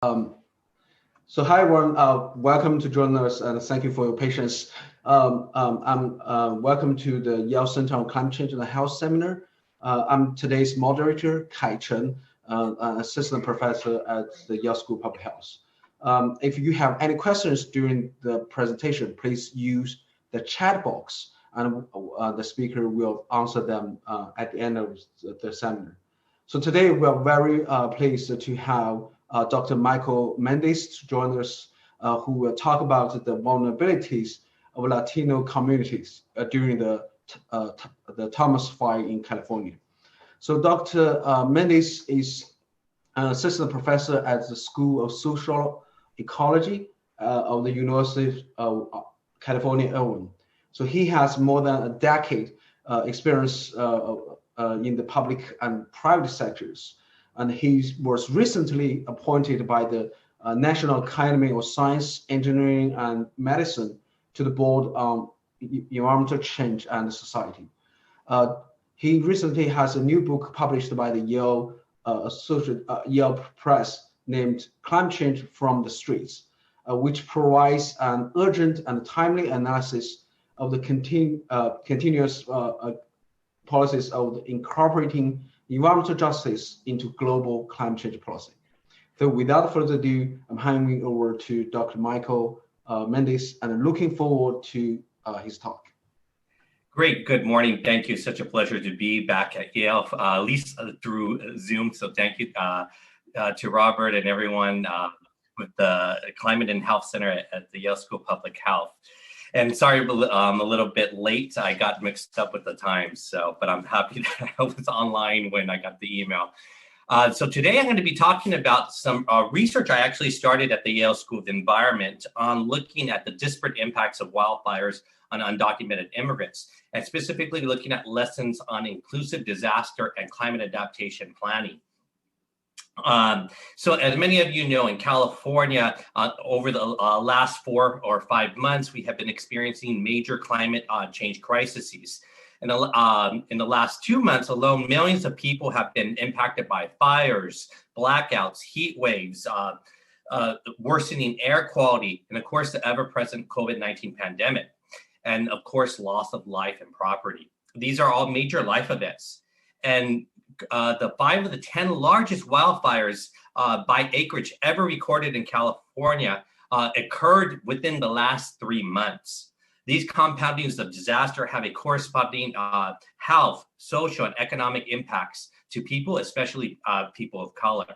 Um, so hi everyone, welcome to join us and thank you for your patience. I'm welcome to the Yale Center on Climate Change and Health Seminar. I'm today's moderator, Kai Chen, assistant professor at the Yale School of Public Health. If you have any questions during the presentation, please use the chat box and the speaker will answer them at the end of the seminar. So today we are very pleased to have Dr. Michael Méndez to join us, who will talk about the vulnerabilities of Latino communities during the Thomas Fire in California. So Dr. Méndez is an assistant professor at the School of Social Ecology of the University of California, Irvine. So he has more than a decade experience in the public and private sectors. And he was recently appointed by the National Academy of Sciences, Engineering, and Medicine to the Board on Environmental Change and Society. He recently has a new book published by the Yale Press named Climate Change from the Streets, which provides an urgent and timely analysis of the continuous policies of incorporating environmental justice into global climate change policy. So without further ado, I'm handing over to Dr. Michael Méndez and looking forward to his talk. Great, good morning. Thank you. Such a pleasure to be back at Yale, at least through Zoom. So thank you to Robert and everyone with the Climate and Health Center at the Yale School of Public Health. And sorry, I'm a little bit late. I got mixed up with the times, but I'm happy that I was online when I got the email. So today I'm going to be talking about some research I actually started at the Yale School of Environment on looking at the disparate impacts of wildfires on undocumented immigrants, and specifically looking at lessons on inclusive disaster and climate adaptation planning. So as many of you know, in California, over the last 4 or 5 months, we have been experiencing major climate change crises. And in the last 2 months alone, millions of people have been impacted by fires, blackouts, heat waves, worsening air quality, and of course, the ever-present COVID-19 pandemic, and of course, loss of life and property. These are all major life events. And the 5 of the 10 largest wildfires by acreage ever recorded in California occurred within the last 3 months. These compoundings of disaster have a corresponding health, social, and economic impacts to people, especially people of color.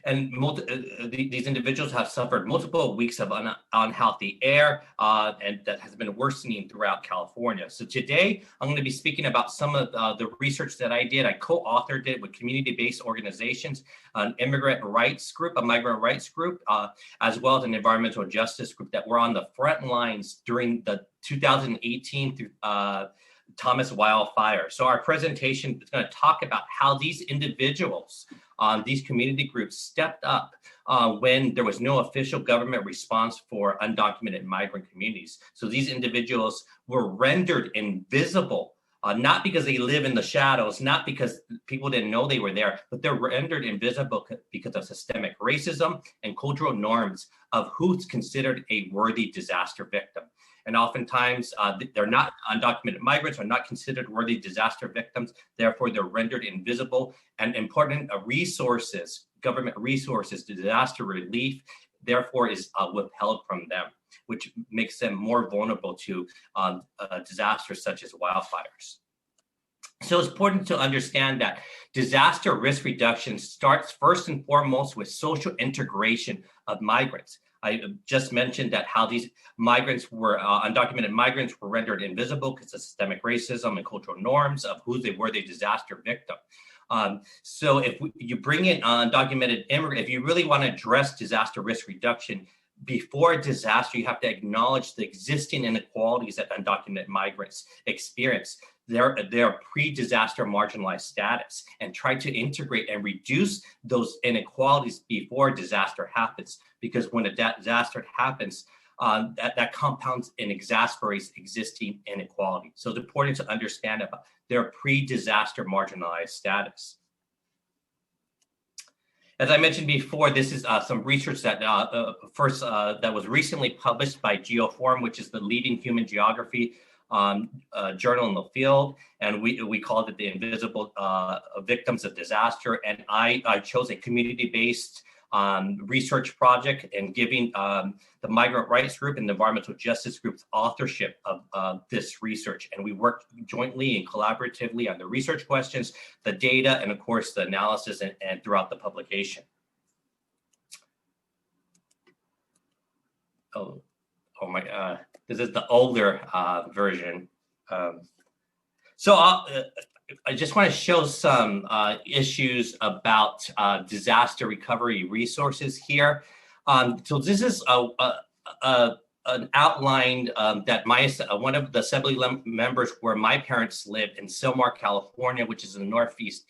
These individuals have suffered multiple weeks of unhealthy air, and that has been worsening throughout California. So today, I'm going to be speaking about some of the research that I did. I co-authored it with community-based organizations, an immigrant rights group, a migrant rights group, as well as an environmental justice group that were on the front lines during the 2018 through Thomas wildfire. So our presentation is going to talk about how these individuals, these community groups stepped up when there was no official government response for undocumented migrant communities. So these individuals were rendered invisible, not because they live in the shadows, not because people didn't know they were there, but they're rendered invisible because of systemic racism and cultural norms of who's considered a worthy disaster victim. And oftentimes they're not undocumented migrants, are not considered worthy disaster victims. Therefore, they're rendered invisible, and important resources, government resources, disaster relief, therefore is withheld from them, which makes them more vulnerable to disasters such as wildfires. So it's important to understand that disaster risk reduction starts first and foremost with social integration of migrants. I just mentioned that how these migrants were, undocumented migrants were rendered invisible because of systemic racism and cultural norms of who they were, the disaster victim. So if you bring in undocumented immigrants, if you really want to address disaster risk reduction, before a disaster, you have to acknowledge the existing inequalities that undocumented migrants experience, their pre-disaster marginalized status, and try to integrate and reduce those inequalities before disaster happens. Because when a disaster happens, that compounds and exacerbates existing inequality. So it's important to understand about their pre-disaster marginalized status. As I mentioned before, this is some research that that was recently published by Geoforum, which is the leading human geography journal in the field, and we called it the Invisible Victims of Disaster. And I chose a community-based research project and giving the migrant rights group and the environmental justice group's authorship of this research. And we worked jointly and collaboratively on the research questions, the data, and of course the analysis and throughout the publication. Oh my, this is the older version. So I just want to show some issues about disaster recovery resources here. So this is an outline that one of the assembly members where my parents live in Silmar, California, which is in the northeast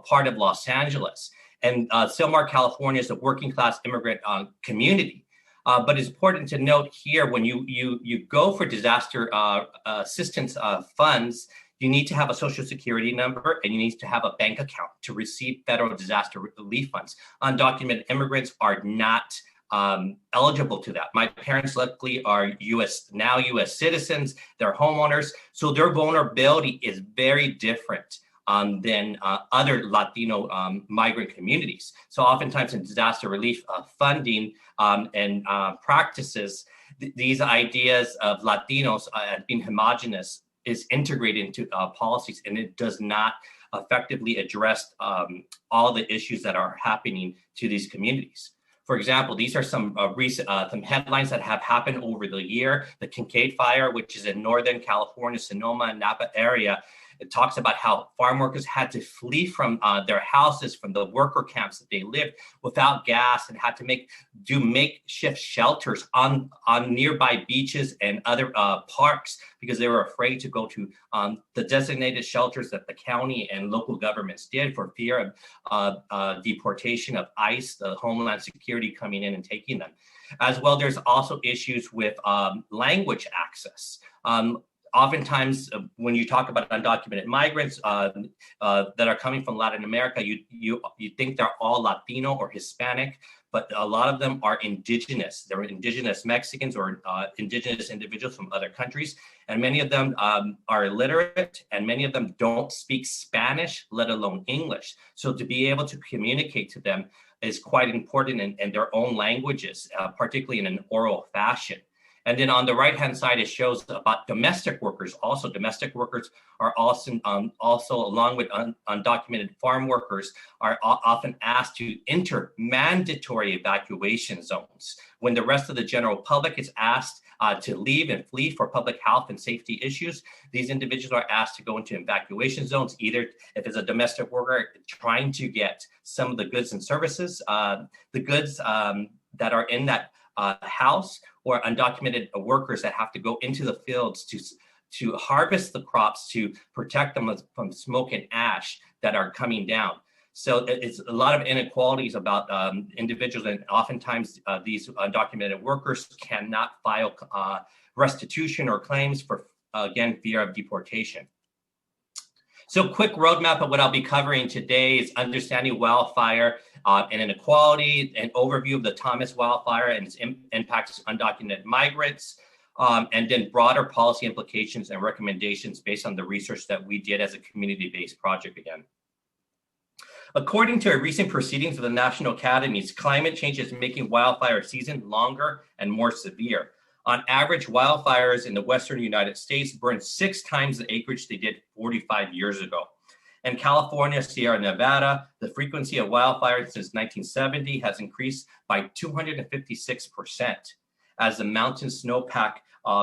part of Los Angeles. And Silmar, California is a working class immigrant community. But it's important to note here, when you go for disaster assistance funds, you need to have a social security number and you need to have a bank account to receive federal disaster relief funds. Undocumented immigrants are not eligible to that. My parents luckily are US citizens, they're homeowners, so their vulnerability is very different than other Latino migrant communities. So oftentimes in disaster relief funding and practices, these ideas of Latinos being homogenous is integrated into policies, and it does not effectively address all the issues that are happening to these communities. For example, these are some recent some headlines that have happened over the year. The Kincaid Fire, which is in Northern California, Sonoma and Napa area. It talks about how farm workers had to flee from their houses, from the worker camps that they lived without gas, and had to do makeshift shelters on nearby beaches and other parks because they were afraid to go to the designated shelters that the county and local governments did for fear of deportation of ICE, the Homeland Security, coming in and taking them. As well, there's also issues with language access. Oftentimes, when you talk about undocumented migrants that are coming from Latin America, you think they're all Latino or Hispanic, but a lot of them are indigenous. They're indigenous Mexicans or indigenous individuals from other countries, and many of them are illiterate, and many of them don't speak Spanish, let alone English. So to be able to communicate to them is quite important in their own languages, particularly in an oral fashion. And then on the right-hand side, it shows about domestic workers. Also, domestic workers are also along with undocumented farm workers, are often asked to enter mandatory evacuation zones. When the rest of the general public is asked to leave and flee for public health and safety issues, these individuals are asked to go into evacuation zones, either if it's a domestic worker trying to get some of the goods and services, the goods that are in that house, or undocumented workers that have to go into the fields to harvest the crops to protect them from smoke and ash that are coming down. So it's a lot of inequalities about individuals, and oftentimes these undocumented workers cannot file restitution or claims for, again, fear of deportation. So quick roadmap of what I'll be covering today is understanding wildfire and inequality, an overview of the Thomas wildfire and its impacts on undocumented migrants, and then broader policy implications and recommendations based on the research that we did as a community-based project again. According to a recent proceedings of the National Academies, climate change is making wildfire season longer and more severe. On average, wildfires in the Western United States burn 6 times the acreage they did 45 years ago. In California, Sierra Nevada, the frequency of wildfires since 1970 has increased by 256% as the mountain snowpack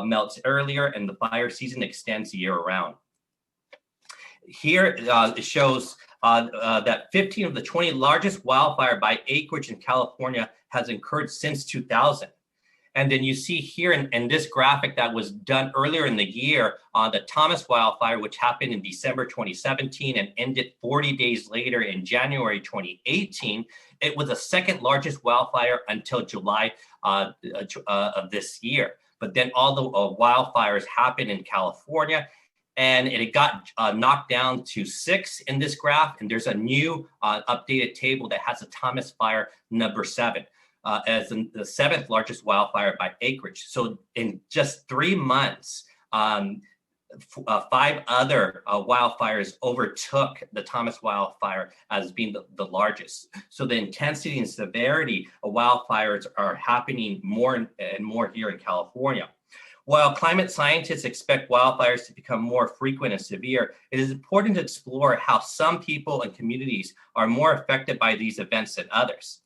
melts earlier and the fire season extends year-round. Here it shows that 15 of the 20 largest wildfire by acreage in California has occurred since 2000. And then you see here in this graphic that was done earlier in the year, the Thomas wildfire, which happened in December 2017 and ended 40 days later in January 2018, it was the second largest wildfire until July of this year. But then all the wildfires happened in California, and it got knocked down to 6 in this graph. And there's a new updated table that has the Thomas Fire number 7 as the 7th largest wildfire by acreage. So in just 3 months, 5 other wildfires overtook the Thomas wildfire as being the largest. So the intensity and severity of wildfires are happening more and more here in California. While climate scientists expect wildfires to become more frequent and severe, it is important to explore how some people and communities are more affected by these events than others.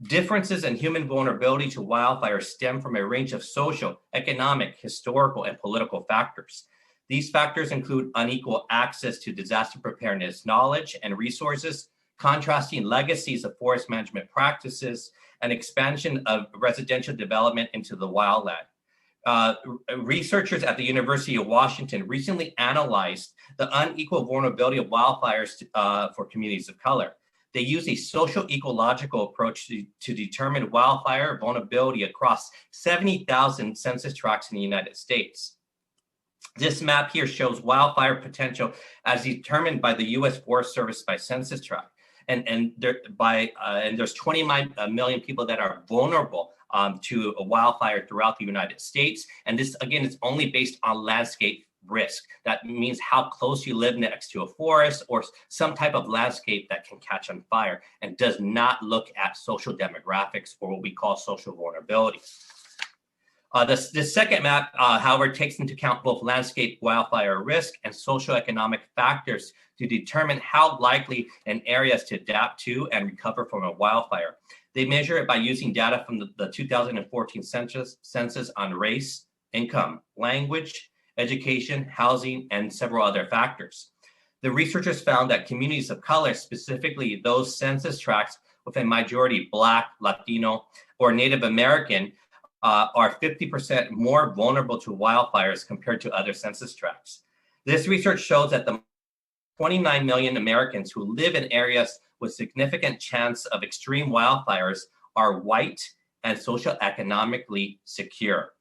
Differences in human vulnerability to wildfires stem from a range of social, economic, historical, and political factors. These factors include unequal access to disaster preparedness knowledge and resources, contrasting legacies of forest management practices, and expansion of residential development into the wildland. Researchers at the University of Washington recently analyzed the unequal vulnerability of wildfires for communities of color. They use a social ecological approach to determine wildfire vulnerability across 70,000 census tracts in the United States. This map here shows wildfire potential as determined by the U.S. Forest Service by census tract. And there's 29 million people that are vulnerable to a wildfire throughout the United States. And this, again, is only based on landscape risk. That means how close you live next to a forest or some type of landscape that can catch on fire, and does not look at social demographics or what we call social vulnerability. The second map, however, takes into account both landscape wildfire risk and socioeconomic factors to determine how likely an area is to adapt to and recover from a wildfire. They measure it by using data from the 2014 census on race, income, language, education, housing, and several other factors. The researchers found that communities of color, specifically those census tracts with a majority Black, Latino, or Native American, are 50% more vulnerable to wildfires compared to other census tracts. This research shows that the 29 million Americans who live in areas with significant chance of extreme wildfires are white and socioeconomically secure.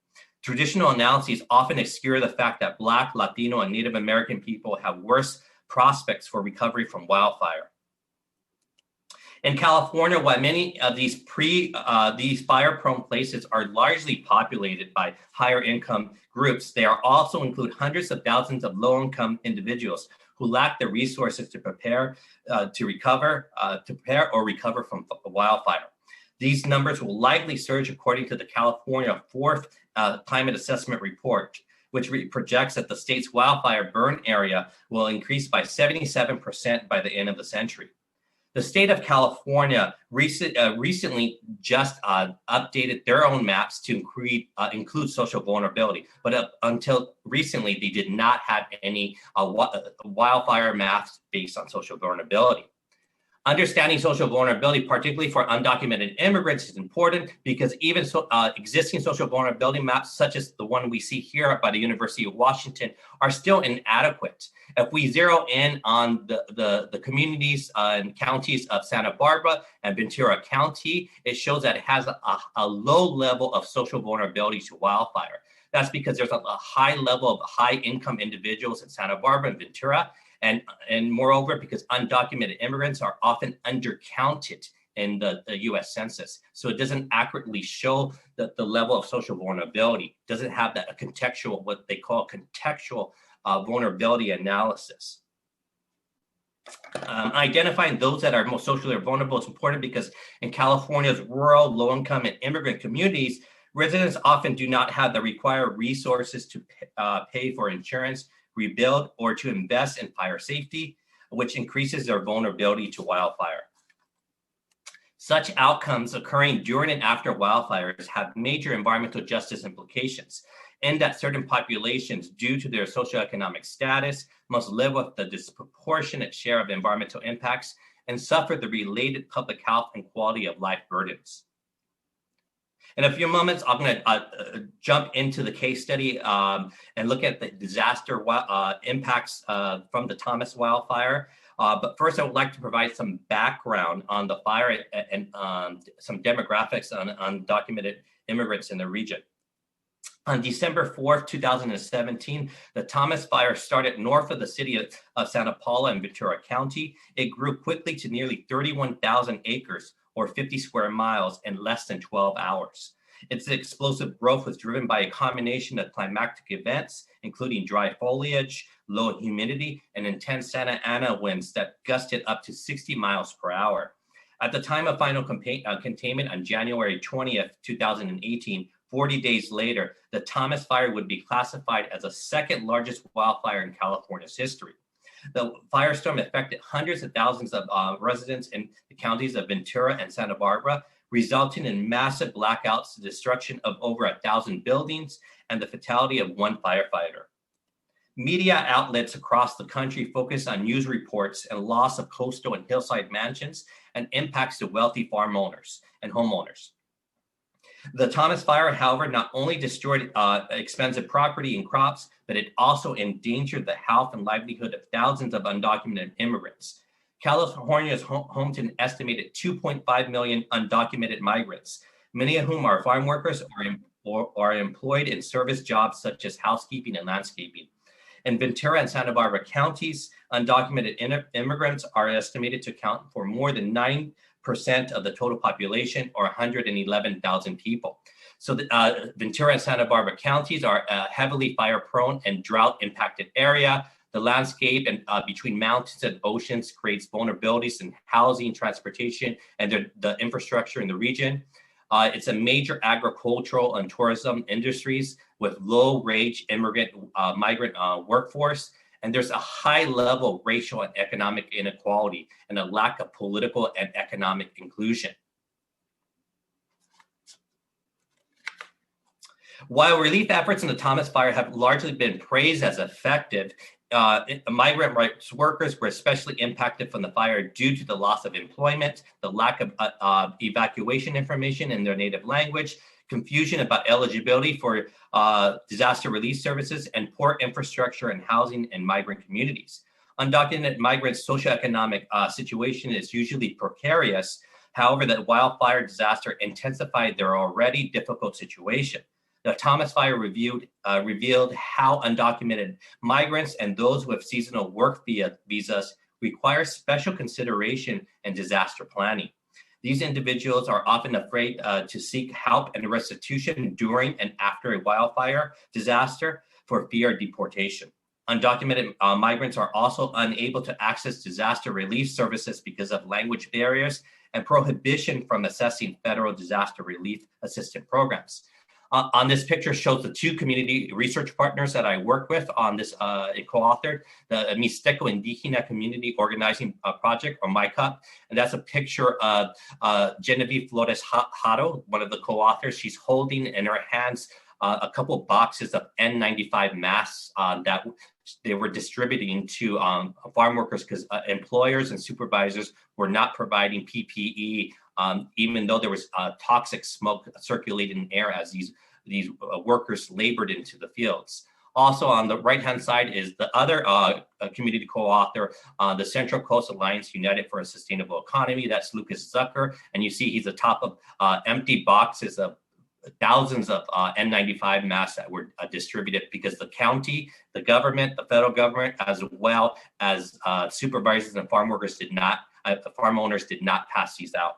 Traditional analyses often obscure the fact that Black, Latino, and Native American people have worse prospects for recovery from wildfire. In California, while many of these fire-prone places are largely populated by higher income groups, they also include hundreds of thousands of low-income individuals who lack the resources to prepare or recover from wildfire. These numbers will likely surge according to the California 4th Climate Assessment Report, which projects that the state's wildfire burn area will increase by 77% by the end of the century. The state of California recently just updated their own maps to include social vulnerability, but until recently, they did not have any wildfire maps based on social vulnerability. Understanding social vulnerability, particularly for undocumented immigrants, is important because even existing social vulnerability maps, such as the one we see here by the University of Washington, are still inadequate. If we zero in on the communities and counties of Santa Barbara and Ventura County, it shows that it has a low level of social vulnerability to wildfire. That's because there's a high level of high-income individuals in Santa Barbara and Ventura, and moreover, because undocumented immigrants are often undercounted in the U.S. Census. So it doesn't accurately show the level of social vulnerability, doesn't have that contextual, what they call contextual vulnerability analysis. Identifying those that are most socially vulnerable is important because in California's rural, low-income, and immigrant communities, residents often do not have the required resources to pay for insurance, rebuild, or to invest in fire safety, which increases their vulnerability to wildfire. Such outcomes occurring during and after wildfires have major environmental justice implications, in that certain populations, due to their socioeconomic status, must live with the disproportionate share of environmental impacts and suffer the related public health and quality of life burdens. In a few moments, I'm going to jump into the case study and look at the disaster impacts from the Thomas wildfire. But first, I would like to provide some background on the fire and some demographics on undocumented immigrants in the region. On December 4th, 2017, the Thomas Fire started north of the city of Santa Paula in Ventura County. It grew quickly to nearly 31,000 acres or 50 square miles in less than 12 hours. Its explosive growth was driven by a combination of climatic events, including dry foliage, low humidity, and intense Santa Ana winds that gusted up to 60 miles per hour. At the time of final containment on January 20th, 2018, 40 days later, the Thomas Fire would be classified as the second largest wildfire in California's history. The firestorm affected hundreds of thousands of residents in the counties of Ventura and Santa Barbara, resulting in massive blackouts, the destruction of over 1,000 buildings, and the fatality of one firefighter. Media outlets across the country focus on news reports and loss of coastal and hillside mansions and impacts to wealthy farm owners and homeowners. The Thomas Fire, however, not only destroyed expensive property and crops, but it also endangered the health and livelihood of thousands of undocumented immigrants. California is home to an estimated 2.5 million undocumented migrants, many of whom are farm workers or are employed in service jobs such as housekeeping and landscaping. In Ventura and Santa Barbara counties, undocumented immigrants are estimated to account for more than 9% of the total population, or 111,000 people. So Ventura and Santa Barbara counties are a heavily fire-prone and drought-impacted area. The landscape and between mountains and oceans creates vulnerabilities in housing, transportation, and the infrastructure in the region. It's a major agricultural and tourism industries with low-wage migrant workforce. And there's a high level of racial and economic inequality and a lack of political and economic inclusion. While relief efforts in the Thomas Fire have largely been praised as effective, migrant rights workers were especially impacted from the fire due to the loss of employment, the lack of evacuation information in their native language, confusion about eligibility for disaster relief services, and poor infrastructure and housing in migrant communities. Undocumented migrants' socioeconomic situation is usually precarious. However, the wildfire disaster intensified their already difficult situation. The Thomas Fire revealed how undocumented migrants and those with seasonal work visas require special consideration and disaster planning. These individuals are often afraid to seek help and restitution during and after a wildfire disaster for fear of deportation. Undocumented migrants are also unable to access disaster relief services because of language barriers and prohibition from accessing federal disaster relief assistance programs. On this picture shows the two community research partners that I work with on this co-authored, the Mixteco Indígena Community Organizing Project, or MICUP. And that's a picture of Genevieve Flores Haro, one of the co-authors. She's holding in her hands a couple of boxes of N95 masks that they were distributing to farm workers because employers and supervisors were not providing PPE, even though there was toxic smoke circulating in the air as these workers labored into the fields. Also on the right-hand side is the other community co-author, the Central Coast Alliance United for a Sustainable Economy. That's Lucas Zucker. And you see he's atop of empty boxes of thousands of N95 masks that were distributed because the county, the government, the federal government, as well as supervisors and farm workers farm owners did not pass these out.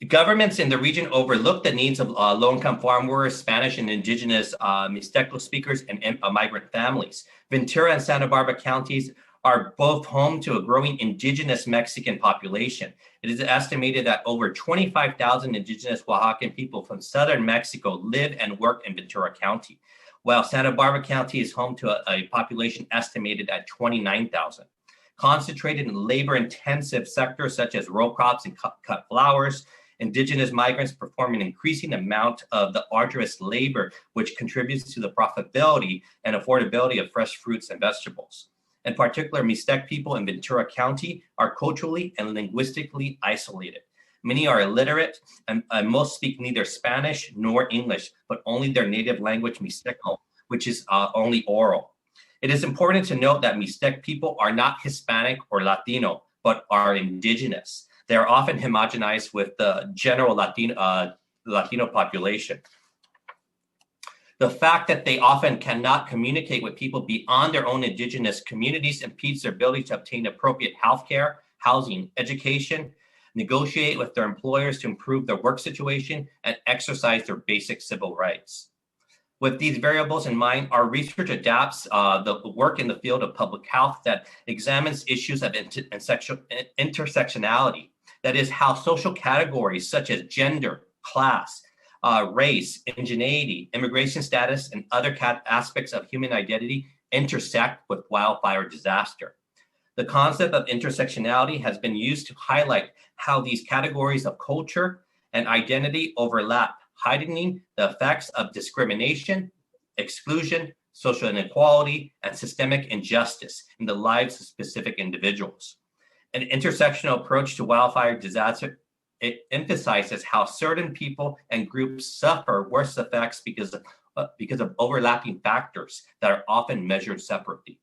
Governments in the region overlook the needs of low-income farm workers, Spanish and indigenous Mixteco speakers, and migrant families. Ventura and Santa Barbara counties are both home to a growing indigenous Mexican population. It is estimated that over 25,000 indigenous Oaxacan people from southern Mexico live and work in Ventura County, while Santa Barbara County is home to a population estimated at 29,000. Concentrated in labor-intensive sectors such as row crops and cut flowers, indigenous migrants perform an increasing amount of the arduous labor, which contributes to the profitability and affordability of fresh fruits and vegetables. In particular, Mixtec people in Ventura County are culturally and linguistically isolated. Many are illiterate, and most speak neither Spanish nor English, but only their native language, Mixteco, which is only oral. It is important to note that Mixtec people are not Hispanic or Latino, but are indigenous. They're often homogenized with the general Latino population. The fact that they often cannot communicate with people beyond their own indigenous communities impedes their ability to obtain appropriate healthcare, housing, education, negotiate with their employers to improve their work situation, and exercise their basic civil rights. With these variables in mind, our research adapts the work in the field of public health that examines issues of intersectionality. That is, how social categories such as gender, class, race, indigeneity, immigration status, and other aspects of human identity intersect with wildfire disaster. The concept of intersectionality has been used to highlight how these categories of culture and identity overlap, heightening the effects of discrimination, exclusion, social inequality, and systemic injustice in the lives of specific individuals. An intersectional approach to wildfire disaster, it emphasizes how certain people and groups suffer worse effects because of overlapping factors that are often measured separately.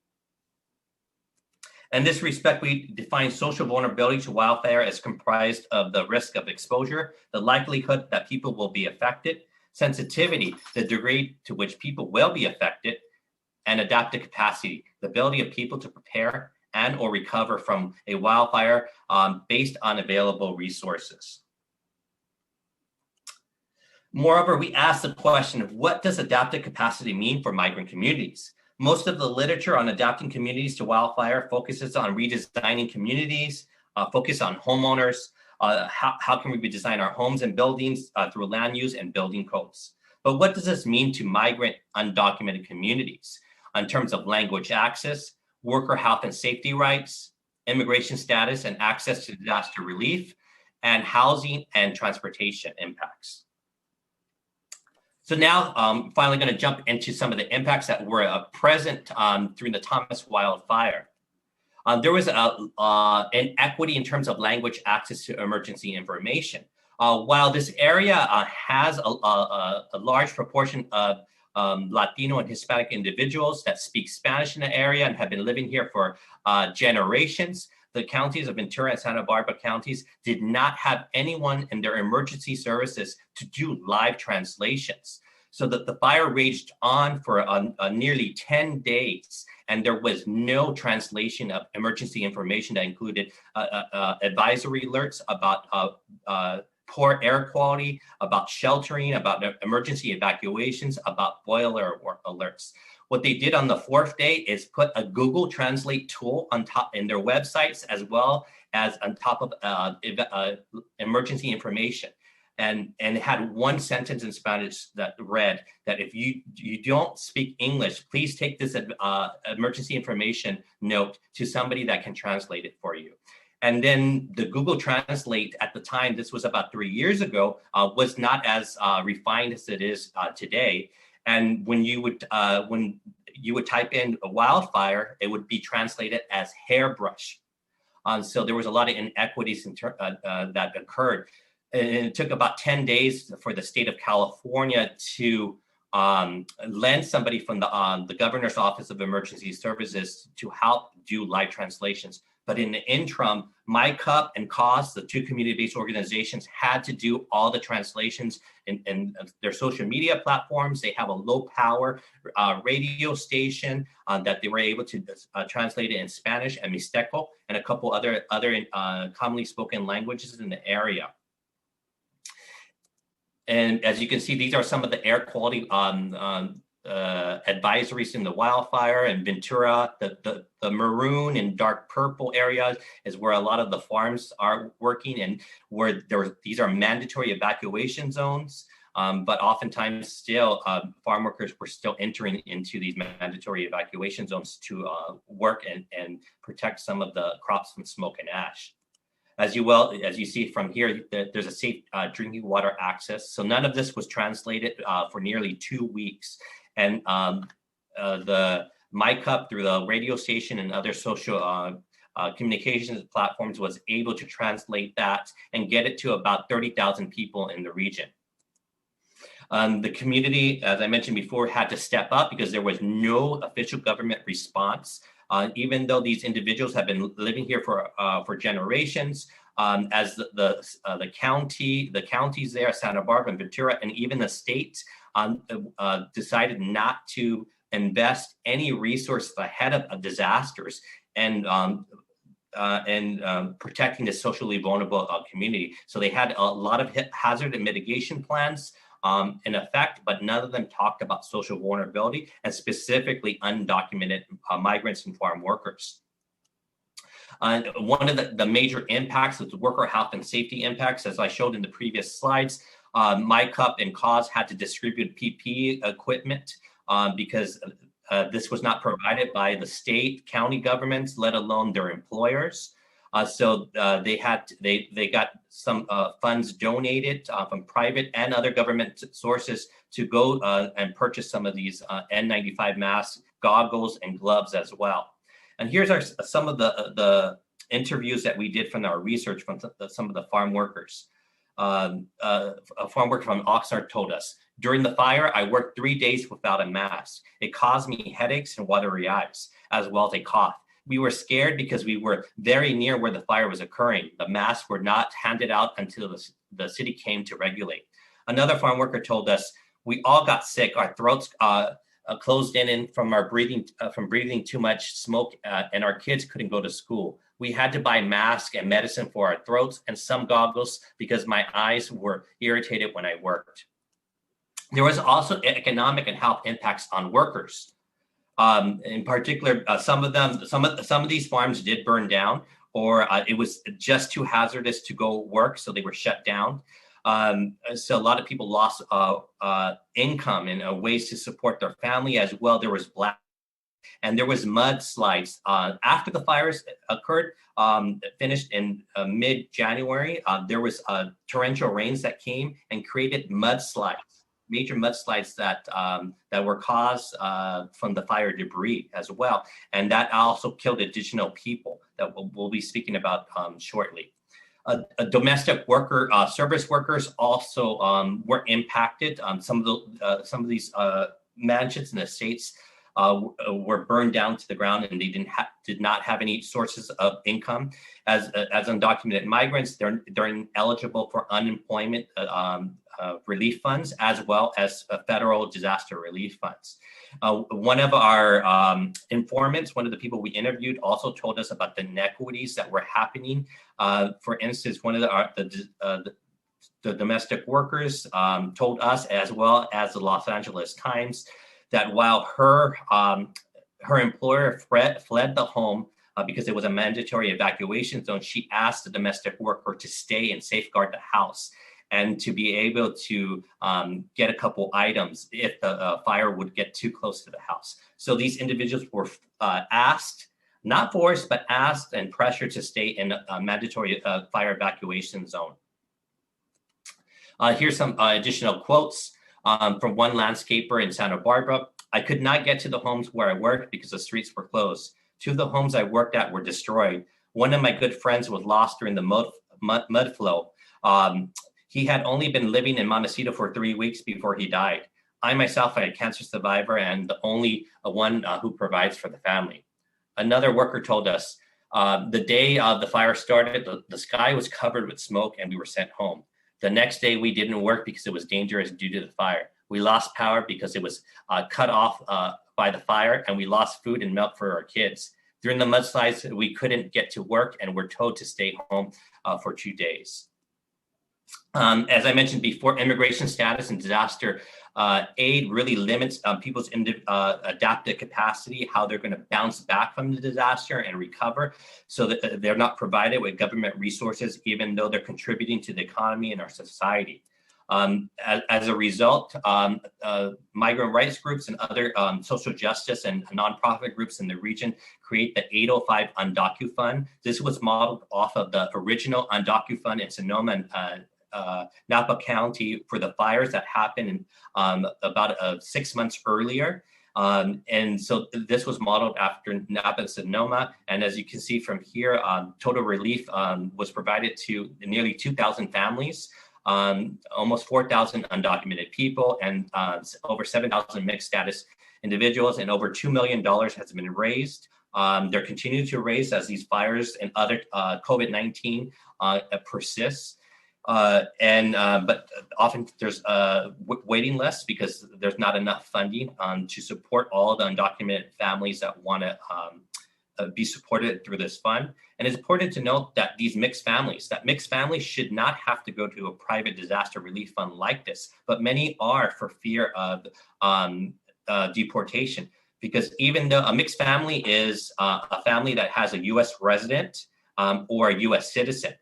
In this respect, we define social vulnerability to wildfire as comprised of the risk of exposure, the likelihood that people will be affected, sensitivity, the degree to which people will be affected, and adaptive capacity, the ability of people to prepare and or recover from a wildfire based on available resources. Moreover, we ask the question of what does adaptive capacity mean for migrant communities? Most of the literature on adapting communities to wildfire focuses on redesigning communities, focus on homeowners, how can we redesign our homes and buildings through land use and building codes. But what does this mean to migrant undocumented communities in terms of language access, worker health and safety rights, immigration status and access to disaster relief, and housing and transportation impacts? So now I'm finally going to jump into some of the impacts that were present during the Thomas wildfire. There was inequity in terms of language access to emergency information. While this area has a large proportion of Latino and Hispanic individuals that speak Spanish in the area and have been living here for generations, the counties of Ventura and Santa Barbara counties did not have anyone in their emergency services to do live translations. So that the fire raged on for nearly 10 days, and there was no translation of emergency information that included advisory alerts about poor air quality, about sheltering, about emergency evacuations, about boiler alerts. What they did on the fourth day is put a Google Translate tool on top in their websites, as well as on top of emergency information. And it had one sentence in Spanish that read that if you don't speak English, please take this emergency information note to somebody that can translate it for you. And then the Google Translate at the time, this was about 3 years ago, was not as refined as it is today. And when you would type in a wildfire, it would be translated as hairbrush. So there was a lot of inequities that occurred. And it took about 10 days for the state of California to lend somebody from the governor's office of emergency services to help do live translations. But in the interim, MyCup and CAUSE, the two community-based organizations, had to do all the translations in their social media platforms. They have a low-power radio station that they were able to translate it in Spanish and Mixteco and a couple other commonly spoken languages in the area. And as you can see, these are some of the air quality advisories in the wildfire. And Ventura, the maroon and dark purple areas is where a lot of the farms are working, and where these are mandatory evacuation zones. But oftentimes still, farm workers were still entering into these mandatory evacuation zones to work and protect some of the crops from smoke and ash. As you see from here, there's a safe drinking water access. So none of this was translated for nearly 2 weeks. And the MyCup, through the radio station and other social communications platforms, was able to translate that and get it to about 30,000 people in the region. The community, as I mentioned before, had to step up because there was no official government response. Even though these individuals have been living here for generations, as the counties there, Santa Barbara and Ventura, and even the state decided not to invest any resources ahead of disasters and protecting the socially vulnerable community. So they had a lot of hazard and mitigation plans in effect, but none of them talked about social vulnerability and specifically undocumented migrants and farm workers. One of the major impacts of the worker health and safety impacts, as I showed in the previous slides, MyCup and Cause had to distribute PPE equipment because this was not provided by the state, county governments, let alone their employers. So they got some funds donated from private and other government sources to go and purchase some of these N95 masks, goggles, and gloves as well. And here's some of the interviews that we did from our research from some of the farm workers. A farm worker from Oxnard told us, during the fire, I worked 3 days without a mask. It caused me headaches and watery eyes, as well as a cough. We were scared because we were very near where the fire was occurring. The masks were not handed out until the city came to regulate. Another farm worker told us, we all got sick. Our throats closed in from our breathing, from breathing too much smoke, and our kids couldn't go to school. We had to buy masks and medicine for our throats and some goggles because my eyes were irritated when I worked. There was also economic and health impacts on workers. In particular, some of these farms did burn down, or it was just too hazardous to go work, so they were shut down. So a lot of people lost income and ways to support their family as well. There was and there was mudslides after the fires occurred. Finished in mid-January. There was torrential rains that came and created mudslides. Major mudslides that were caused from the fire debris as well. And that also killed additional people that we'll be speaking about shortly. Domestic worker, service workers also were impacted. Some of these mansions and estates were burned down to the ground, and they did not have any sources of income. As undocumented migrants, they're ineligible for unemployment relief funds, as well as federal disaster relief funds. One of our informants, one of the people we interviewed, also told us about the inequities that were happening. For instance, one of the domestic workers told us, as well as the Los Angeles Times, that while her employer fled the home because it was a mandatory evacuation zone, she asked the domestic worker to stay and safeguard the house and to be able to get a couple items if the fire would get too close to the house. So these individuals were asked, not forced, but asked and pressured to stay in a mandatory fire evacuation zone. Here's some additional quotes from one landscaper in Santa Barbara. I could not get to the homes where I worked because the streets were closed. 2 of the homes I worked at were destroyed. One of my good friends was lost during the mud flow. He had only been living in Montecito for 3 weeks before he died. I myself am a cancer survivor and the only one who provides for the family. Another worker told us, the day the fire started, the sky was covered with smoke and we were sent home. The next day we didn't work because it was dangerous due to the fire. We lost power because it was cut off by the fire, and we lost food and milk for our kids. During the mudslides, we couldn't get to work and were told to stay home for 2 days. As I mentioned before, immigration status and disaster aid really limits people's adaptive capacity, how they're going to bounce back from the disaster and recover, so that they're not provided with government resources, even though they're contributing to the economy and our society. As a result, migrant rights groups and other social justice and nonprofit groups in the region create the 805 Undocu Fund. This was modeled off of the original Undocu Fund in Sonoma and Napa County for the fires that happened about 6 months earlier. And so this was modeled after Napa and Sonoma. And as you can see from here, total relief was provided to nearly 2,000 families. Almost 4,000 undocumented people, and over 7,000 mixed status individuals, and over $2 million has been raised They're continuing to raise as these fires and other COVID-19 persists. But often there's waiting lists because there's not enough funding to support all the undocumented families that want to be supported through this fund. And it's important to note that these mixed families should not have to go to a private disaster relief fund like this, but many are for fear of deportation. Because even though a mixed family is a family that has a U.S. resident or a U.S. citizen,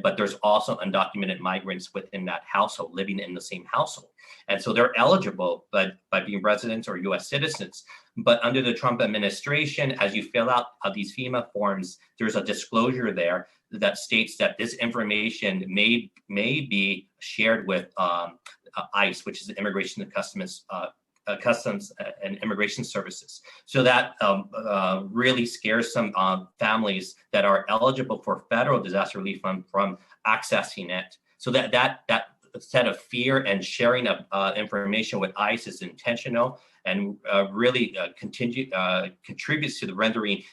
but there's also undocumented migrants within that household living in the same household. And so they're eligible by being residents or U.S. citizens. But under the Trump administration, as you fill out these FEMA forms, there's a disclosure there that states that this information may be shared with ICE, which is the Immigration and Customs and Immigration Services. So that really scares some families that are eligible for federal disaster relief fund from accessing it. So that set of fear and sharing of information with ICE is intentional and really contributes to the rendering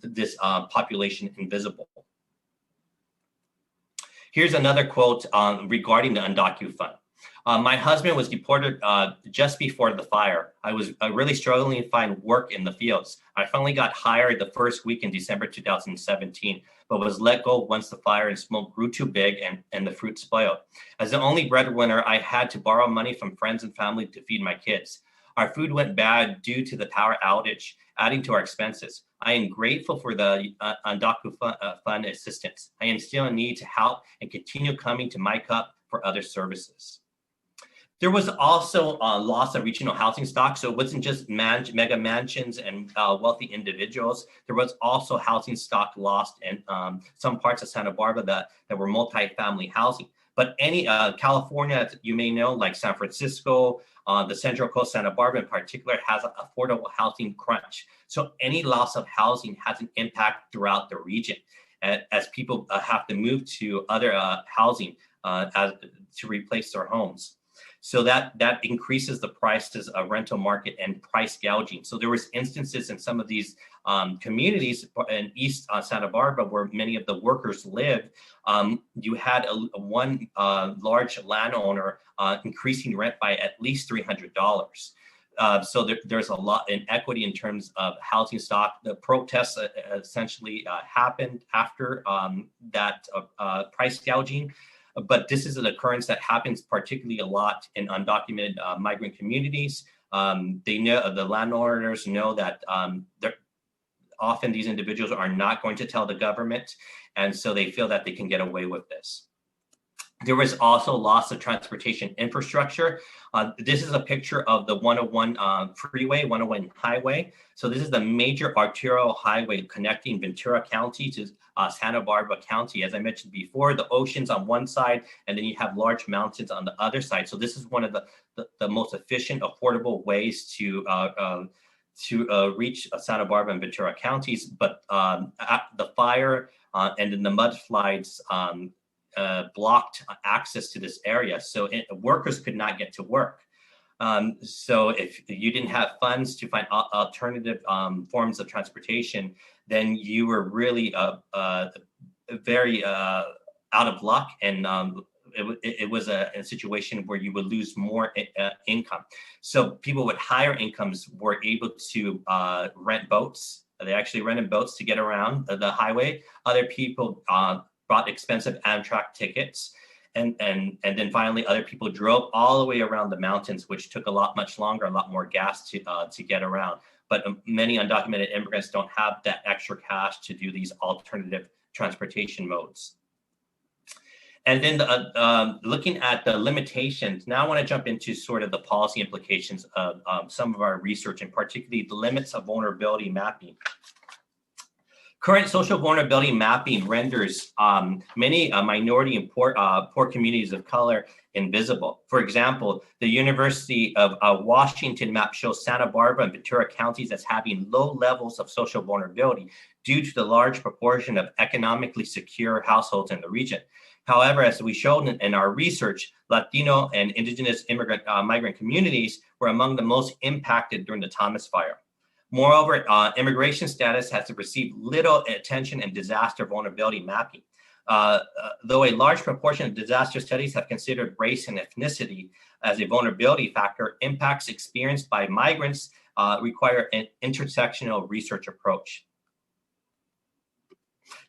this population invisible. Here's another quote regarding the undocumented fund. My husband was deported just before the fire. I was really struggling to find work in the fields. I finally got hired the first week in December 2017, but was let go once the fire and smoke grew too big and the fruit spoiled. As the only breadwinner, I had to borrow money from friends and family to feed my kids. Our food went bad due to the power outage, adding to our expenses. I am grateful for the undocumented fund assistance. I am still in need to help and continue coming to my cup for other services. There was also a loss of regional housing stock. So it wasn't just mega mansions and wealthy individuals. There was also housing stock lost in some parts of Santa Barbara that were multi-family housing. But any California, you may know, like San Francisco, the Central Coast, Santa Barbara in particular, has an affordable housing crunch. So any loss of housing has an impact throughout the region as people have to move to other housing to replace their homes. So that increases the prices of rental market and price gouging. So there was instances in some of these communities in East Santa Barbara where many of the workers lived. You had one large landowner increasing rent by at least $300. So there's a lot in equity in terms of housing stock. The protests essentially happened after that price gouging. But this is an occurrence that happens particularly a lot in undocumented migrant communities. They know, the landowners know that often these individuals are not going to tell the government, and so they feel that they can get away with this. There was also loss of transportation infrastructure. This is a picture of the 101 freeway, 101 highway. So this is the major arterial highway connecting Ventura County to Santa Barbara County. As I mentioned before, the ocean's on one side, and then you have large mountains on the other side. So this is one of the most efficient, affordable ways to reach Santa Barbara and Ventura counties. But the fire and then the mudslides blocked access to this area. So workers could not get to work. So if you didn't have funds to find alternative forms of transportation, then you were really very out of luck. And it was a situation where you would lose more income. So people with higher incomes were able to rent boats. They actually rented boats to get around the highway. Other people bought expensive Amtrak tickets. And then finally, other people drove all the way around the mountains, which took much longer, a lot more gas to get around. But many undocumented immigrants don't have that extra cash to do these alternative transportation modes. And then looking at the limitations, now I want to jump into sort of the policy implications of some of our research, and particularly the limits of vulnerability mapping. Current social vulnerability mapping renders many minority and poor communities of color invisible. For example, the University of Washington map shows Santa Barbara and Ventura counties as having low levels of social vulnerability due to the large proportion of economically secure households in the region. However, as we showed in our research, Latino and indigenous migrant communities were among the most impacted during the Thomas Fire. Moreover, immigration status has received little attention in disaster vulnerability mapping. Though a large proportion of disaster studies have considered race and ethnicity as a vulnerability factor, impacts experienced by migrants require an intersectional research approach.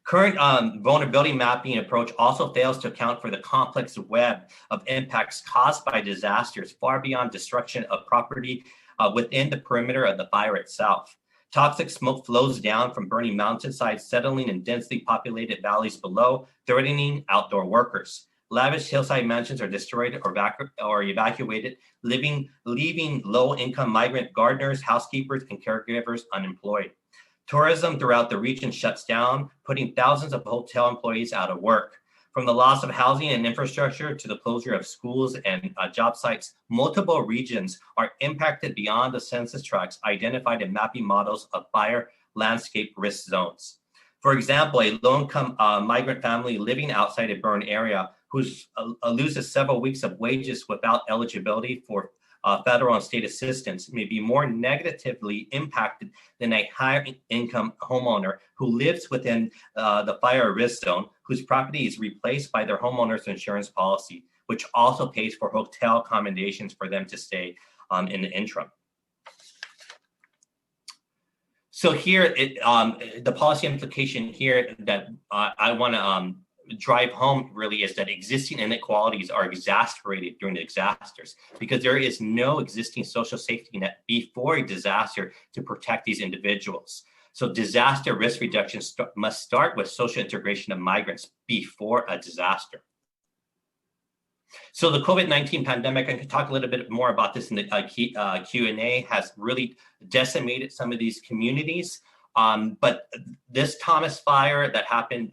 Current vulnerability mapping approach also fails to account for the complex web of impacts caused by disasters far beyond destruction of property within the perimeter of the fire itself. Toxic smoke flows down from burning mountainsides, settling in densely populated valleys below, threatening outdoor workers. Lavish hillside mansions are destroyed or evacuated, leaving low-income migrant gardeners, housekeepers, and caregivers unemployed. Tourism throughout the region shuts down, putting thousands of hotel employees out of work. From the loss of housing and infrastructure to the closure of schools and job sites, multiple regions are impacted beyond the census tracts identified in mapping models of fire landscape risk zones. For example, a low-income migrant family living outside a burned area who loses several weeks of wages without eligibility for federal and state assistance may be more negatively impacted than a higher income homeowner who lives within the fire risk zone, whose property is replaced by their homeowner's insurance policy, which also pays for hotel accommodations for them to stay in the interim. So here, the policy implication here that I want to drive home really is that existing inequalities are exacerbated during the disasters because there is no existing social safety net before a disaster to protect these individuals. So disaster risk reduction must start with social integration of migrants before a disaster. So the COVID-19 pandemic, I can talk a little bit more about this in the Q&A, has really decimated some of these communities. But this Thomas fire that happened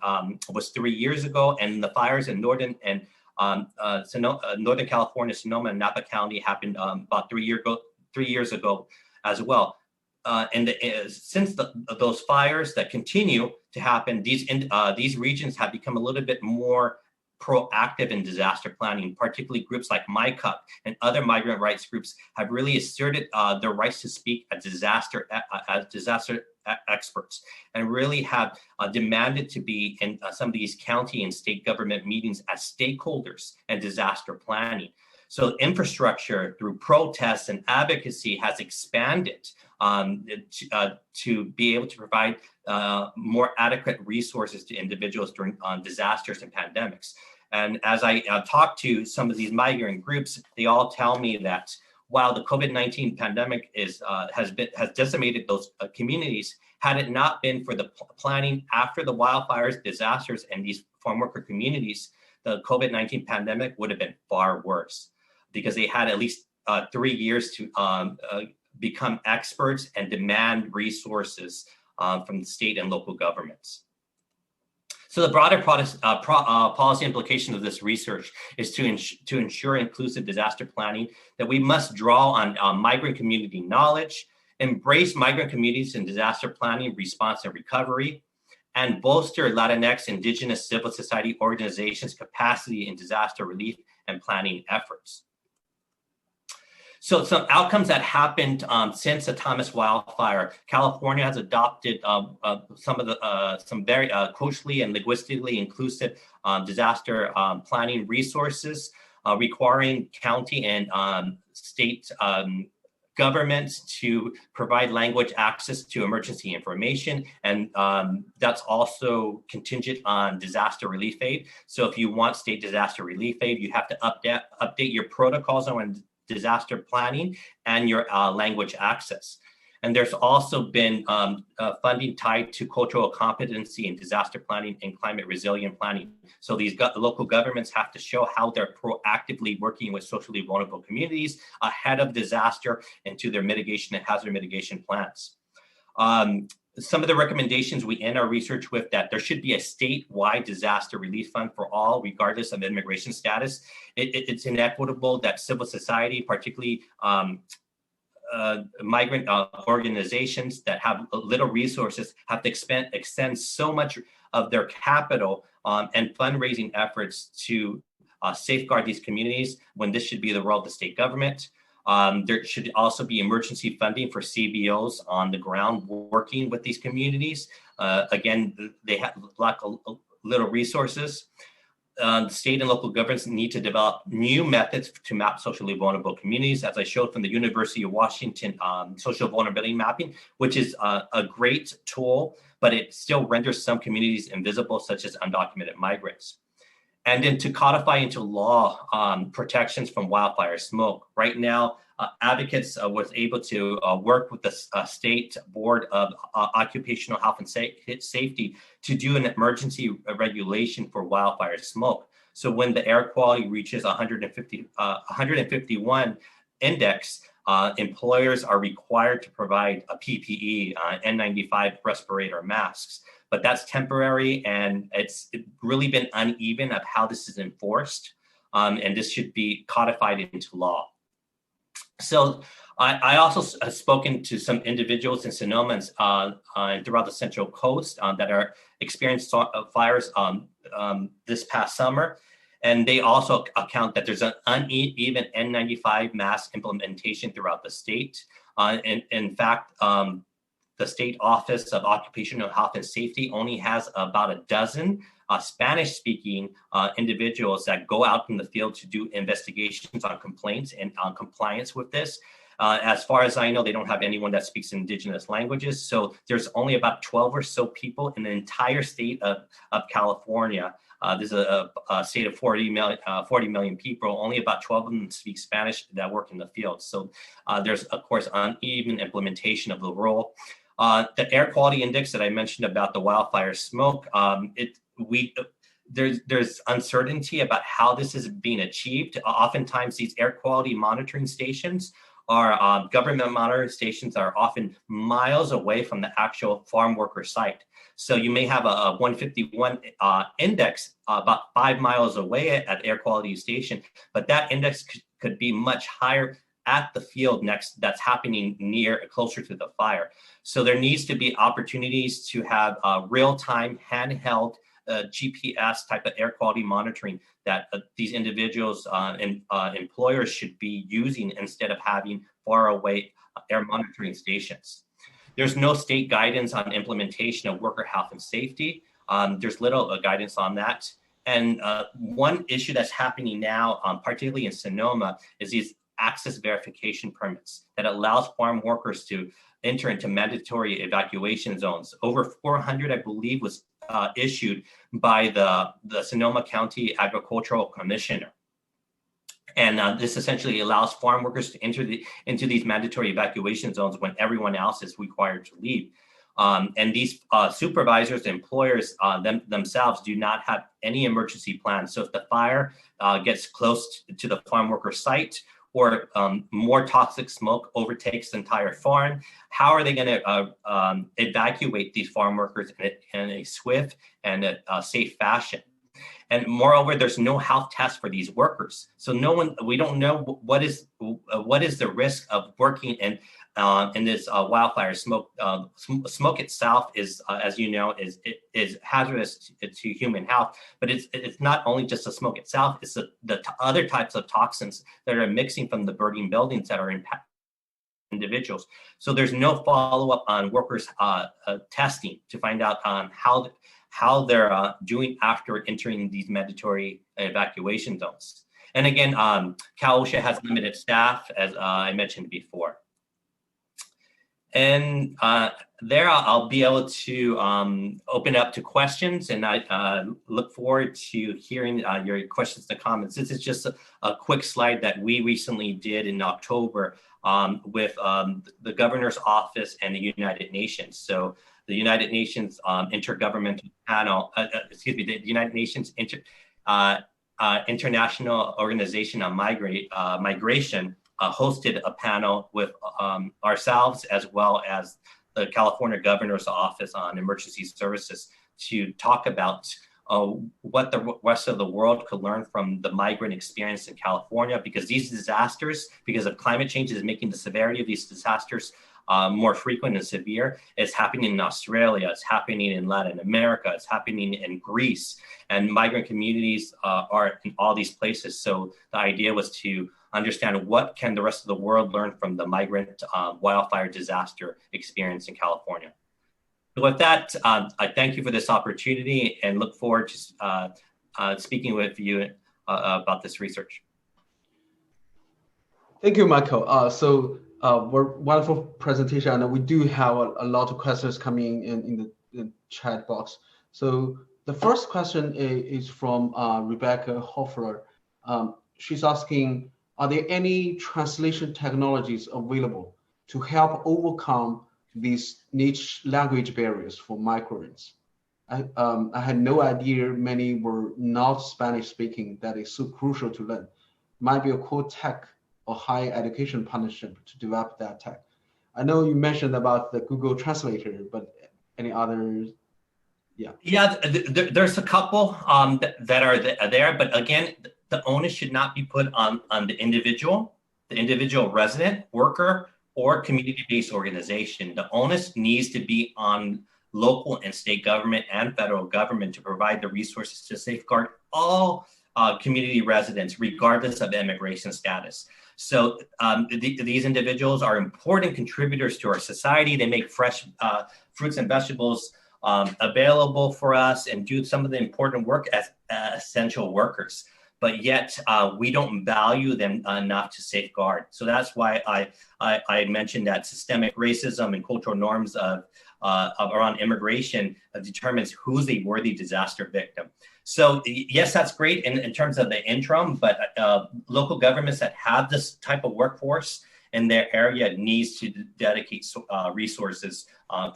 was 3 years ago, and the fires in Northern California, Sonoma and Napa County happened about 3 years ago as well. Since those fires that continue to happen, these regions have become a little bit more proactive in disaster planning, particularly groups like MyCup and other migrant rights groups have really asserted their rights to speak as disaster experts and really have demanded to be in some of these county and state government meetings as stakeholders in disaster planning. So infrastructure through protests and advocacy has expanded to be able to provide more adequate resources to individuals during disasters and pandemics. And as I talk to some of these migrant groups, they all tell me that while the COVID-19 pandemic has decimated those communities, had it not been for the planning after the wildfires, disasters, and these farm worker communities, the COVID-19 pandemic would have been far worse because they had at least 3 years to become experts and demand resources from the state and local governments. So the broader policy implication of this research is to ensure inclusive disaster planning, that we must draw on migrant community knowledge, embrace migrant communities in disaster planning, response, and recovery, and bolster Latinx, indigenous civil society organizations' capacity in disaster relief and planning efforts. So some outcomes that happened since the Thomas wildfire. California has adopted some very culturally and linguistically inclusive disaster planning resources, requiring county and state governments to provide language access to emergency information. And that's also contingent on disaster relief aid. So if you want state disaster relief aid, you have to update your protocols on disaster planning and your language access. And there's also been funding tied to cultural competency in disaster planning and climate resilient planning. So these local governments have to show how they're proactively working with socially vulnerable communities ahead of disaster into their mitigation and hazard mitigation plans. Some of the recommendations we end our research with that there should be a statewide disaster relief fund for all, regardless of immigration status. It's inequitable that civil society, particularly migrant organizations that have little resources, have to extend so much of their capital and fundraising efforts to safeguard these communities when this should be the role of the state government. There should also be emergency funding for CBOs on the ground working with these communities. Again, they lack a little resources. State and local governments need to develop new methods to map socially vulnerable communities, as I showed from the University of Washington social vulnerability mapping, which is a great tool, but it still renders some communities invisible, such as undocumented migrants. And then to codify into law protections from wildfire smoke. Right now, advocates was able to work with the State Board of Occupational Health and Safety to do an emergency regulation for wildfire smoke. So when the air quality reaches 151 index, employers are required to provide a PPE, N95 respirator masks. But that's temporary, and it's really been uneven of how this is enforced, and this should be codified into law. So I also have spoken to some individuals in Sonomans throughout the Central Coast that are experienced fires this past summer, and they also account that there's an uneven N95 mask implementation throughout the state. In fact, the State Office of Occupational Health and Safety only has about a dozen Spanish-speaking individuals that go out in the field to do investigations on complaints and on compliance with this. As far as I know, they don't have anyone that speaks indigenous languages. So there's only about 12 or so people in the entire state of California. This is a state of 40 million people. Only about 12 of them speak Spanish that work in the field. So there's, of course, uneven implementation of the rule. The air quality index that I mentioned about the wildfire smoke, there's uncertainty about how this is being achieved. Oftentimes, these air quality monitoring stations are government monitoring stations are often miles away from the actual farm worker site. So you may have a 151 index about 5 miles away at air quality station, but that index could be much higher at the field that's happening closer to the fire. So there needs to be opportunities to have real-time handheld GPS type of air quality monitoring that these individuals and employers should be using instead of having far away air monitoring stations. There's no state guidance on implementation of worker health and safety. There's little guidance on that. And one issue that's happening now, particularly in Sonoma, is these access verification permits that allows farm workers to enter into mandatory evacuation zones. Over 400, I believe, was issued by the Sonoma County Agricultural Commissioner. And this essentially allows farm workers to enter into these mandatory evacuation zones when everyone else is required to leave. And these supervisors, employers themselves do not have any emergency plans. So if the fire gets close to the farm worker site, or more toxic smoke overtakes the entire farm, how are they going to evacuate these farm workers in a swift and a safe fashion? And moreover, there's no health test for these workers. So we don't know what is the risk of working in this wildfire smoke. Smoke itself is, as you know, is hazardous to human health. But it's not only just the smoke itself; it's the other types of toxins that are mixing from the burning buildings that are impacting individuals. So there's no follow-up on workers testing to find out how they're doing after entering these mandatory evacuation zones. And again, Cal OSHA has limited staff, as I mentioned before. And there I'll be able to open up to questions, and I look forward to hearing your questions and comments. This is just a quick slide that we recently did in October with the governor's office and the United Nations. So the United Nations Intergovernmental Panel, the United Nations International Organization on Migration hosted a panel with ourselves as well as the California Governor's Office on Emergency Services to talk about what the rest of the world could learn from the migrant experience in California, because these disasters, because of climate change, is making the severity of these disasters more frequent and severe. It's happening in Australia, it's happening in Latin America, it's happening in Greece, and migrant communities are in all these places. So the idea was to understand what can the rest of the world learn from the migrant wildfire disaster experience in California. So with that, I thank you for this opportunity and look forward to speaking with you about this research. Thank you, Michael. Wonderful presentation, and we do have a lot of questions coming in the chat box. So the first question is from Rebecca Hoffler. She's asking, are there any translation technologies available to help overcome these niche language barriers for migrants? I had no idea many were not Spanish speaking. That is so crucial to learn. Might be a cool tech or higher education partnership to develop that tech. I know you mentioned about the Google Translator, but any others? Yeah, there's a couple that are there, but again, the onus should not be put on the individual resident, worker, or community-based organization. The onus needs to be on local and state government and federal government to provide the resources to safeguard all community residents, regardless of immigration status. So these individuals are important contributors to our society. They make fresh fruits and vegetables available for us and do some of the important work as essential workers. But yet we don't value them enough to safeguard. So that's why I mentioned that systemic racism and cultural norms of around immigration determines who's a worthy disaster victim. So yes, that's great in terms of the interim, but local governments that have this type of workforce in their area needs to dedicate resources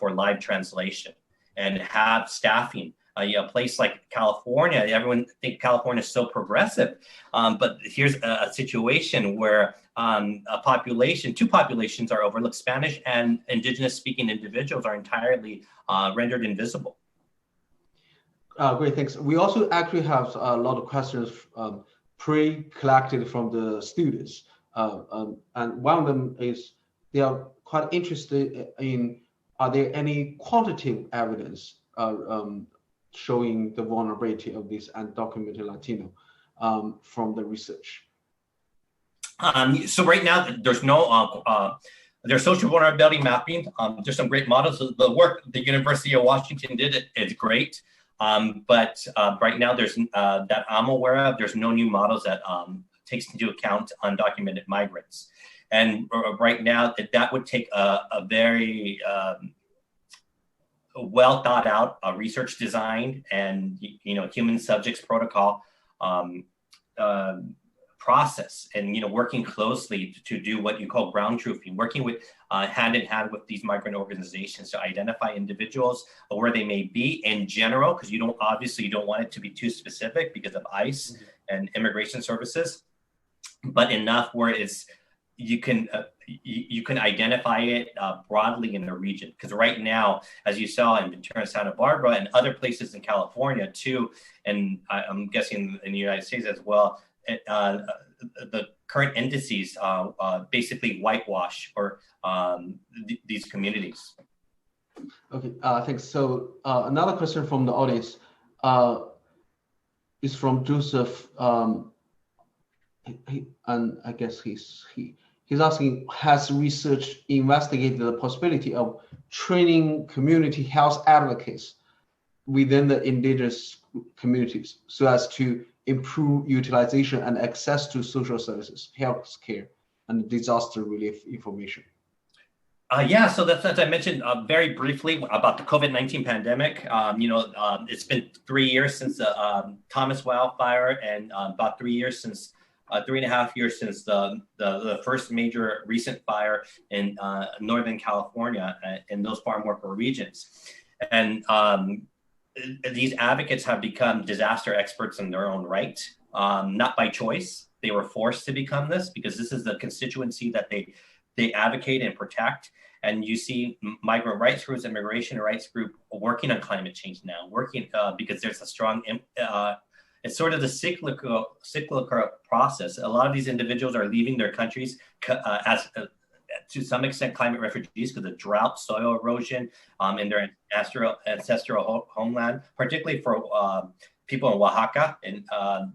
for live translation and have staffing. A place like California, everyone think California is so progressive, but here's a situation where two populations are overlooked. Spanish and indigenous speaking individuals are entirely rendered invisible. Great, thanks. We also actually have a lot of questions pre-collected from the students. And one of them is, they are quite interested in, are there any quantitative evidence showing the vulnerability of this undocumented Latino from the research? So right now, there's no, there's social vulnerability mapping. There's some great models. The work the University of Washington did is great. But right now, there's that I'm aware of, there's no new models that takes into account undocumented migrants. And right now, that would take a very well thought out research design and human subjects protocol process, and working closely to do what you call ground truthing, working with hand in hand with these migrant organizations to identify individuals where they may be in general, because you don't want it to be too specific because of ICE and immigration services, but enough where you can identify it broadly in the region. Because right now, as you saw in Ventura, Santa Barbara, and other places in California too, and I'm guessing in the United States as well, the current indices basically whitewash or these communities. Okay, thanks. So another question from the audience is from Joseph, and I guess he's asking, has research investigated the possibility of training community health advocates within the indigenous communities so as to improve utilization and access to social services, health care, and disaster relief information? Yeah, so that's, as I mentioned very briefly about the COVID-19 pandemic. It's been 3 years since the Thomas wildfire, and about 3 years since 3.5 years since the first major recent fire in Northern California in those farm worker regions. And these advocates have become disaster experts in their own right, not by choice. They were forced to become this because this is the constituency that they advocate and protect. And you see migrant rights groups, immigration rights group working on climate change now, working because there's a strong, it's sort of the cyclical process. A lot of these individuals are leaving their countries as to some extent climate refugees because of drought, soil erosion in their ancestral homeland, particularly for people in Oaxaca and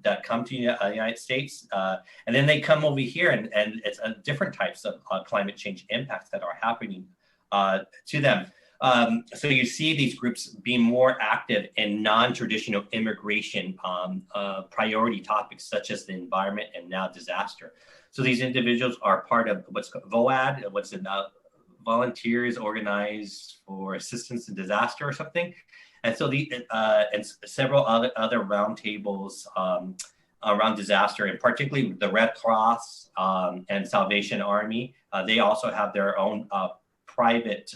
that come to the United States, and then they come over here, and it's different types of climate change impacts that are happening to them. So you see these groups being more active in non-traditional immigration priority topics such as the environment and now disaster. So these individuals are part of what's called VOAD, what's in Volunteers Organized for Assistance in Disaster or something. And so and several other roundtables around disaster, and particularly the Red Cross and Salvation Army. They also have their own private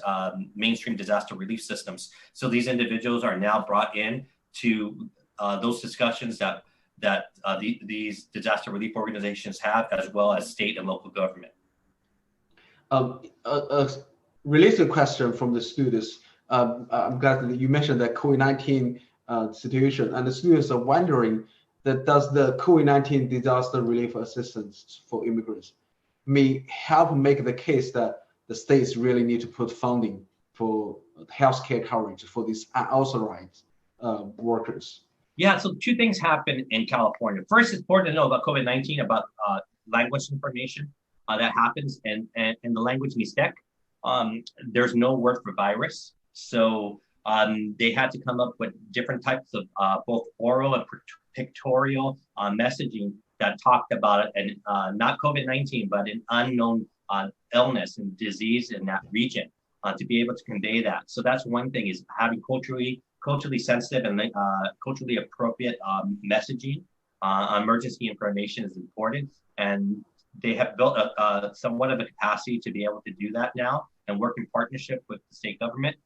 mainstream disaster relief systems. So these individuals are now brought in to those discussions that these disaster relief organizations have, as well as state and local government. A related question from the students. I'm glad that you mentioned that COVID-19 situation, and the students are wondering that does the COVID-19 disaster relief assistance for immigrants may help make the case that the states really need to put funding for healthcare coverage for these unauthorized workers? Yeah, so two things happen in California. First, it's important to know about COVID-19, about language information that happens, and the language Mixtec. There's no word for virus. So they had to come up with different types of both oral and pictorial messaging that talked about it, and not COVID-19, but an unknown illness and disease in that region to be able to convey that. So that's one thing, is having culturally sensitive and culturally appropriate messaging. Emergency information is important, and they have built somewhat of a capacity to be able to do that now and work in partnership with the state government.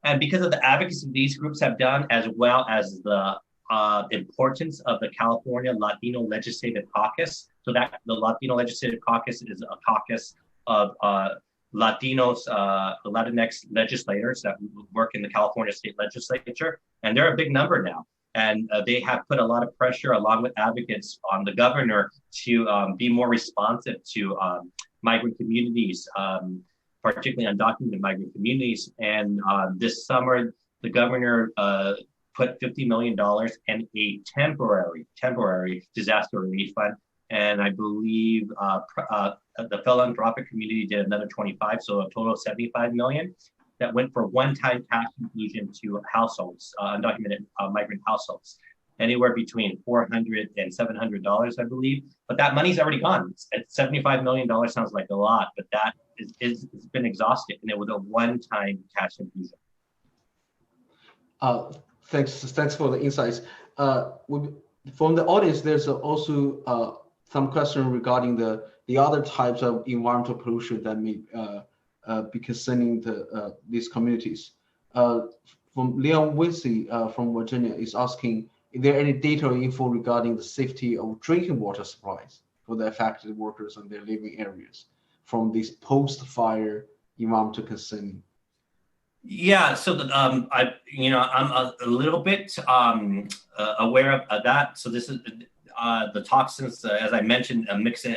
And because of the advocacy these groups have done, as well as the importance of the California Latino Legislative Caucus, so that the Latino Legislative Caucus is a caucus of Latinos, Latinx legislators that work in the California State Legislature, and they're a big number now. And they have put a lot of pressure, along with advocates, on the governor to be more responsive to migrant communities, particularly undocumented migrant communities. And this summer, the governor put $50 million in a temporary disaster relief fund. And I believe the philanthropic community did another 25, so a total of 75 million that went for one-time cash infusion to households, undocumented migrant households, anywhere between $400 and $700, I believe. But that money's already gone. $75 million sounds like a lot, but that it's been exhausted, and it was a one-time cash infusion. Thanks for the insights. From the audience, there's also some question regarding the other types of environmental pollution that may be concerning these communities. From Leon Winsey from Virginia is asking, is there any data or info regarding the safety of drinking water supplies for the affected workers and their living areas from these post-fire environmental concerning? Yeah, so I'm a little bit aware of that. So this is the toxins, as I mentioned, mixing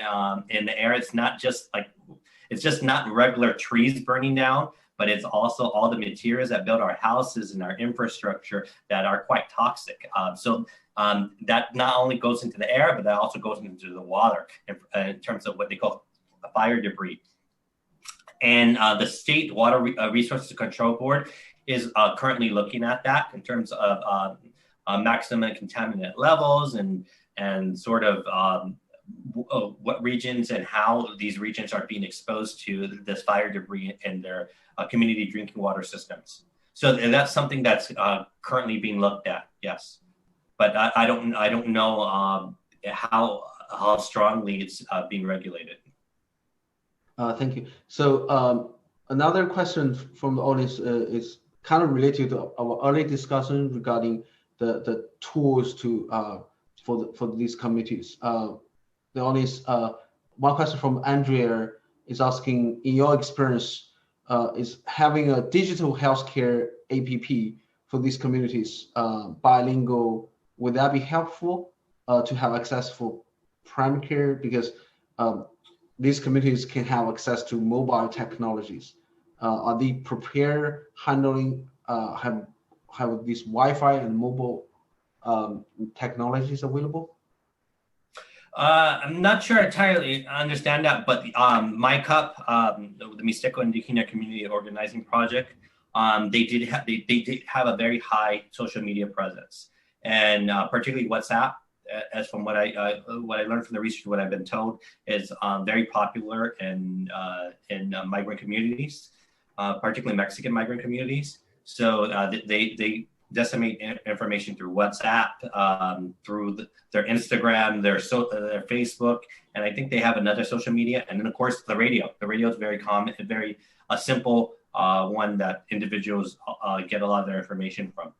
in the air. It's just not regular trees burning down, but it's also all the materials that build our houses and our infrastructure that are quite toxic. So that not only goes into the air, but that also goes into the water in terms of what they call fire debris. And the State Water Resources Control Board is currently looking at that in terms of maximum contaminant levels and sort of what regions and how these regions are being exposed to this fire debris in their community drinking water systems. So that's something that's currently being looked at, yes. But I don't know how strongly it's being regulated. Thank you. So another question from the audience is kind of related to our early discussion regarding the tools to for these committees. The audience, one question from Andrea is asking, in your experience, is having a digital healthcare APP for these communities bilingual, would that be helpful to have access for primary care? Because these communities can have access to mobile technologies. Are they prepared handling have this Wi-Fi and mobile technologies available? I'm not sure I entirely understand that, but MyCup, the Mixteco Indígena Community Organizing Project, they did have a very high social media presence, and particularly WhatsApp, as from what I learned from the research, what I've been told, is very popular in migrant communities, particularly Mexican migrant communities. So they disseminate information through WhatsApp, through their Instagram, their Facebook, and I think they have another social media, and then of course the radio. The radio is very common, very simple one that individuals get a lot of their information from.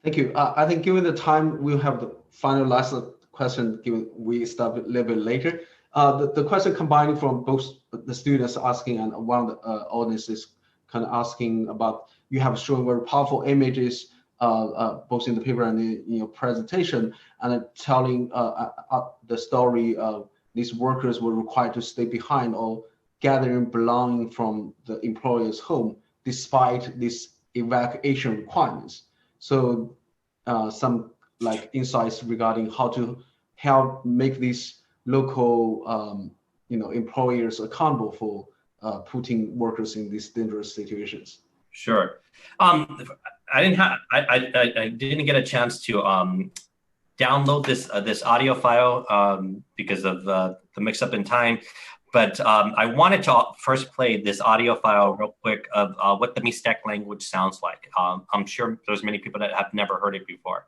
Thank you. I think given the time, we'll have the final last question, given we start a little bit later. The question combining from both the students asking and one of the audiences kind of asking about, you have shown very powerful images both in the paper and in your presentation, and telling the story of these workers were required to stay behind or gathering belonging from the employer's home despite these evacuation requirements. So some like insights regarding how to help make these local employers accountable for putting workers in these dangerous situations. Sure. I didn't get a chance to download this audio file because of the mix-up in time. But I wanted to first play this audio file real quick of what the Mixtec language sounds like. I'm sure there's many people that have never heard it before.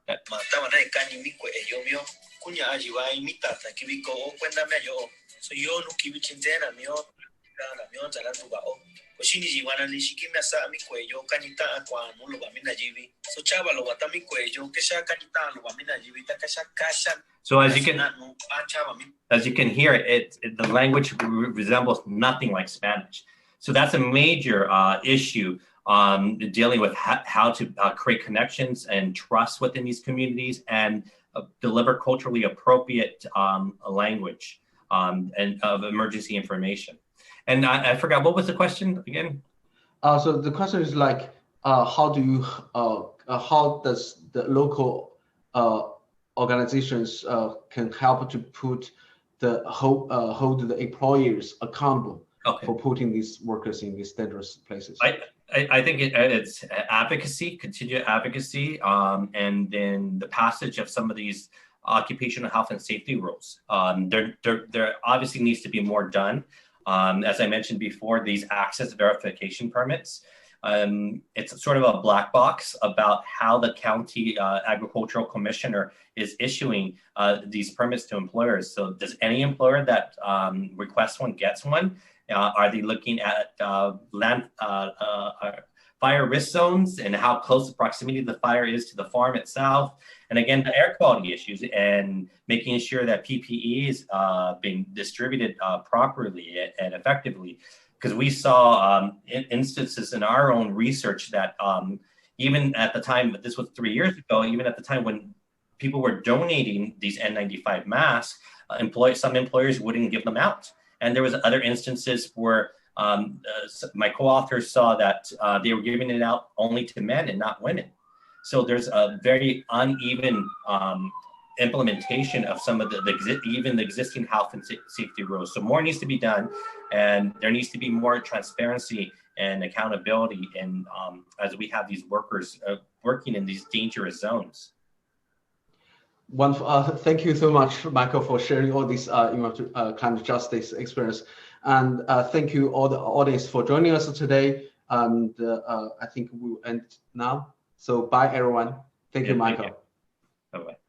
So as you can hear, the language resembles nothing like Spanish. So that's a major issue dealing with how to create connections and trust within these communities and deliver culturally appropriate language and of emergency information. And I forgot, what was the question again? So the question is like, how does the local organizations can help to put hold the employers accountable for putting these workers in these dangerous places? I think it's advocacy, continued advocacy, and then the passage of some of these occupational health and safety rules. There obviously needs to be more done. As I mentioned before, these access verification permits, it's sort of a black box about how the county agricultural commissioner is issuing these permits to employers. So does any employer that requests one gets one? Are they looking at land fire risk zones and how close the proximity of the fire is to the farm itself? And again, the air quality issues and making sure that PPE is being distributed properly and effectively. Because we saw instances in our own research that even at the time, this was 3 years ago, even at the time when people were donating these N95 masks, some employers wouldn't give them out. And there was other instances where my co-authors saw that they were giving it out only to men and not women. So there's a very uneven implementation of some of even the existing health and safety rules. So more needs to be done, and there needs to be more transparency and accountability. And as we have these workers working in these dangerous zones. Thank you so much, Michael, for sharing all this climate justice experience. And thank you all the audience for joining us today. And I think we'll end now. So bye, everyone. Thank you, Michael. Bye-bye.